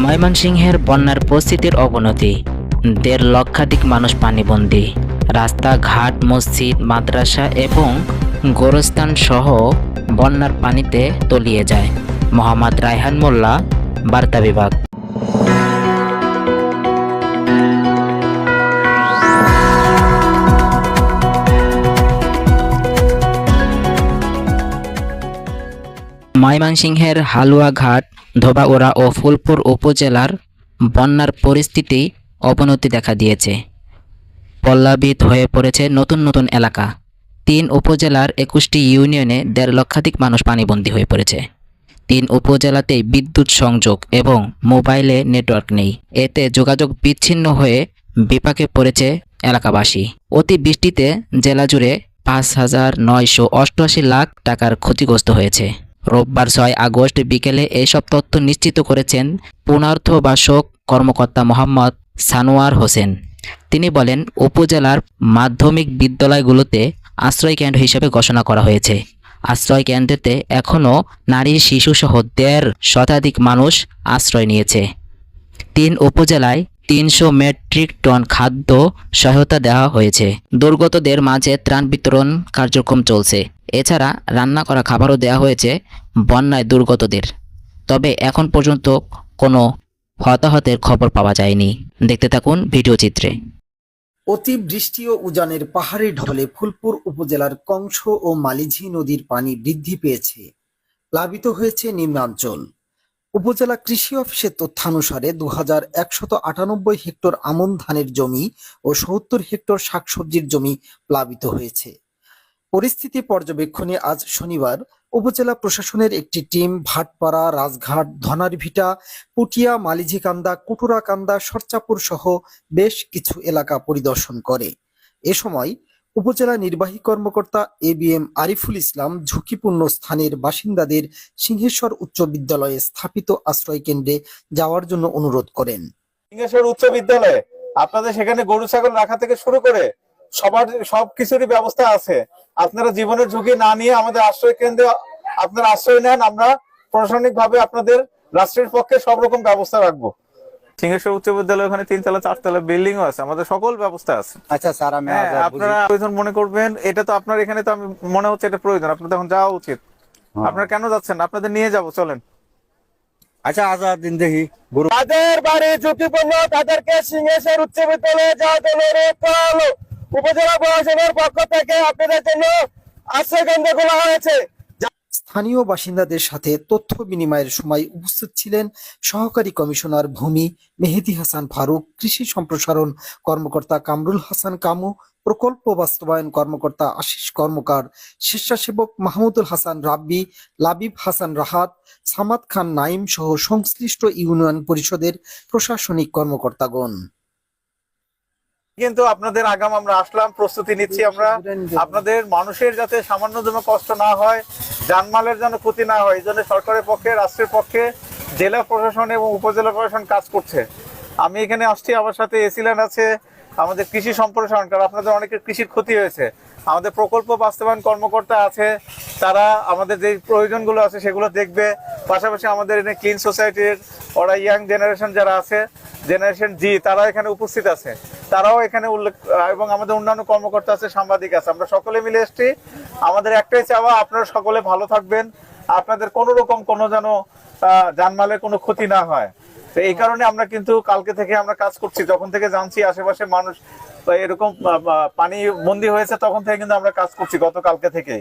ময়মনসিংহের বন্যার পরিস্থিতির অবনতি, ১.৫ লক্ষাধিক মানুষ পানিবন্দী। রাস্তাঘাট, মসজিদ, মাদ্রাসা এবং গোরস্থান সহ বন্যার পানিতে তলিয়ে যায়। মোহাম্মদ রায়হান মোল্লা, বার্তা বিভাগ। ময়মনসিংহের হালুয়াঘাট, ধোবাউড়া ও ফুলপুর উপজেলার বন্যার পরিস্থিতি অবনতি দেখা দিয়েছে। প্লাবিত হয়ে পড়েছে নতুন নতুন এলাকা। ৩ উপজেলার ২১টি ইউনিয়নে ১.৫ লক্ষাধিক মানুষ পানিবন্দী হয়ে পড়েছে। ৩ উপজেলাতেই বিদ্যুৎ সংযোগ এবং মোবাইলে নেটওয়ার্ক নেই। এতে যোগাযোগ বিচ্ছিন্ন হয়ে বিপাকে পড়েছে এলাকাবাসী। অতিবৃষ্টিতে জেলা জুড়ে ৫,৯৮৮ লাখ টাকার ক্ষতিগ্রস্ত হয়েছে। রোববার ৬ আগস্ট বিকেলে এসব তথ্য নিশ্চিত করেছেন পুনর্বাসক কর্মকর্তা মোহাম্মদ সানোয়ার হোসেন। তিনি বলেন, উপজেলার মাধ্যমিক বিদ্যালয়গুলোতে আশ্রয় কেন্দ্র হিসেবে ঘোষণা করা হয়েছে। আশ্রয় কেন্দ্রেতে এখনও নারী, শিশুসহ ১.৫ শতাধিক মানুষ আশ্রয় নিয়েছে। ৩ উপজেলায় ৩০০ মেট্রিক টন খাদ্য সহায়তা দেওয়া হয়েছে। দুর্গতদের মাঝে ত্রাণ বিতরণ কার্যক্রম চলছে। এছাড়া রান্না করা খাবারও দেওয়া হয়েছে বন্যায় দুর্গতদের। তবে এখন পর্যন্ত কোনো হতাহতের খবর পাওয়া যায়নি। দেখতে থাকুন ভিডিও চিত্রে। অতিবৃষ্টি ও উজানের পাহাড়ি ঢলে ফুলপুর উপজেলার কংস ও মালিঝি নদীর পানি বৃদ্ধি পেয়েছে। প্লাবিত হয়েছে নিম্নাঞ্চল। উপজেলা কৃষি অফিসের তথ্যানুসারে ২,১৯৮ হেক্টর আমন ধানের জমি ও ৭০ হেক্টর শাকসবজির জমি প্লাবিত হয়েছে। পরিস্থিতি পর্যবেক্ষণে আজ শনিবার উপজেলা প্রশাসনের একটি টিম ভাটপাড়া, রাজঘাট, ধনারভিটা, পুটিয়া, মালিঝিকান্দা, কুটুরাকান্দা, সরচাপুর সহ বেশ কিছু এলাকা পরিদর্শন করে। এ সময় উপজেলা নির্বাহী কর্মকর্তা ABM আরিফুল ইসলাম ঝুঁকিপূর্ণ স্থানের বাসিন্দাদের সিংহেশ্বর উচ্চ বিদ্যালয়ে স্থাপিত আশ্রয় কেন্দ্রে যাওয়ার জন্য অনুরোধ করেন। সিংহেশ্বর উচ্চ বিদ্যালয়ে আপনাদের সেখানে গরু ছাগল রাখা থেকে শুরু করে সবকিছুরই ব্যবস্থা আছে। আপনারা জীবনের ঝুঁকি না নিয়ে আমাদের আশ্রয় কেন্দ্রে আপনারা আশ্রয় নেন। আমরা প্রশাসনিক ভাবে আপনাদের রাষ্ট্রের পক্ষে সব রকম ব্যবস্থা রাখবো। সিংহেশ্বর উচ্চ বিদ্যালয় ওখানে 3 তলা 4 তলা বিল্ডিং আছে, আমাদের সকল ব্যবস্থা আছে। আচ্ছা স্যার, আমি আপনারা প্রয়োজন মনে করবেন, এটা তো আপনার এখানে তো আমি মনে হচ্ছে এটা প্রয়োজন, আপনাদের এখন যাওয়া উচিত। আপনারা কেন যাচ্ছেন? আপনাদের নিয়ে যাব, চলেন। আচ্ছা আজাদ দিন দেখি গুরু যাদের বাড়ি ঝুঁকিপূর্ণ তাদেরকে সিংহেশ্বর উচ্চ বিদ্যালয়ে যাওয়ার জন্য অনুরোধ করা হলো। উপজেলা প্রশাসনের পক্ষ থেকে আপনাদের জন্য আশ্রয় কেন্দ্র খোলা হয়েছে। স্থানীয় বাসিন্দাদের সাথে তথ্য বিনিময়ের সময় উপস্থিত ছিলেন সহকারী কমিশনার ভূমি মেহেদী হাসান ফারুক, কৃষি সম্প্রসারণ কর্মকর্তা কামরুল হাসান কামু, প্রকল্প বাস্তবায়ন কর্মকর্তা আশিস কর্মকার, স্বেচ্ছাসেবক মাহমুদুল হাসান রাব্বি, লাবিব হাসান রাহাত, সামাদ খান নাইম সহ সংশ্লিষ্ট ইউনিয়ন পরিষদের প্রশাসনিক কর্মকর্তাগণ। কিন্তু আপনাদের আগাম আমরা আসলাম, প্রস্তুতি নিচ্ছি আমরা। আপনাদের মানুষের যাতে সামান্যতম কষ্ট না হয়, জানমালের যেন ক্ষতি না হয়, এই জন্য সরকারের পক্ষে, রাষ্ট্রের পক্ষে জেলা প্রশাসন এবং উপজেলা প্রশাসন কাজ করছে। আমি এখানে আসছি, আমার সাথে এসিল্যান্ড আছে, আমাদের কৃষি সম্প্রসারণ, কারণ আপনাদের অনেকের কৃষির ক্ষতি হয়েছে। আমাদের প্রকল্প বাস্তবায়ন কর্মকর্তা আছে, তারা আমাদের যে প্রয়োজনগুলো আছে সেগুলো দেখবে। পাশাপাশি আমাদের এখানে ক্লিন সোসাইটির ওরা ইয়াং জেনারেশন যারা আছে, জেনারেশন জি, তারা এখানে উপস্থিত আছে, তারাও এখানে উল্লেখ, এবং আমাদের অন্যান্য কর্মকর্তা আছে, সাংবাদিক আছে। আমরা সকলে মিলে এসছি। আমাদের একটাই চাওয়া, আপনারা সকলে ভালো থাকবেন, আপনাদের কোনো রকম কোনো যেন জানমালের কোনো ক্ষতি না হয়। তো এই কারণে আমরা কিন্তু কালকে থেকে আমরা কাজ করছি। যখন থেকে জানছি আশেপাশে মানুষ এরকম পানি বন্দী হয়েছে, তখন থেকে কিন্তু আমরা কাজ করছি গতকালকে থেকে।